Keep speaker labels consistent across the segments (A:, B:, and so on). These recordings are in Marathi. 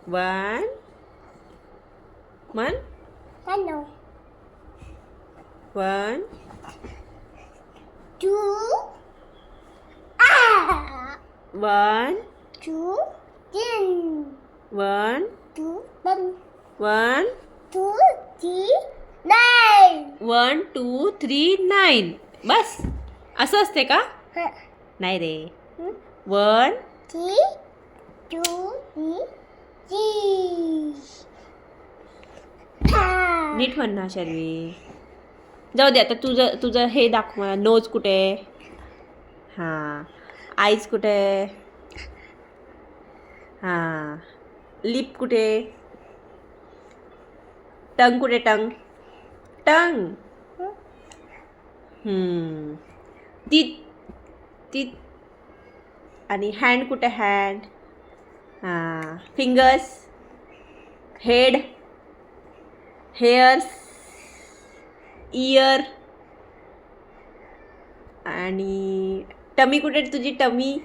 A: One. One. One.
B: Two.
A: One.
B: Two. Ten.
A: One.
B: Two. One.
A: One.
B: Two. Three. Nine.
A: 1 2 3 9. बस असं असते का? नाही रे. 1
B: Three. Two. Three.
A: नीट म्हण ना शर्वी. जाऊ दे आता तुझं तुझं हे दाखव मला. नोज कुठे? हां. आईज कुठे? हां. लिप कुठे? टंग कुठे? Tongue tongue. Teeth teeth. आणि हँड कुठे? हँड. हां. फिंगर्स. हेड. हेअर्स. इयर. आणि टमी कुठे तुझी? Tummy.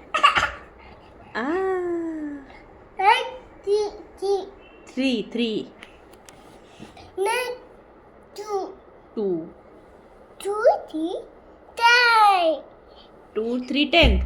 A: Three.
B: Two.
A: 2
B: Two. Three. Ten.
A: 2 3 10.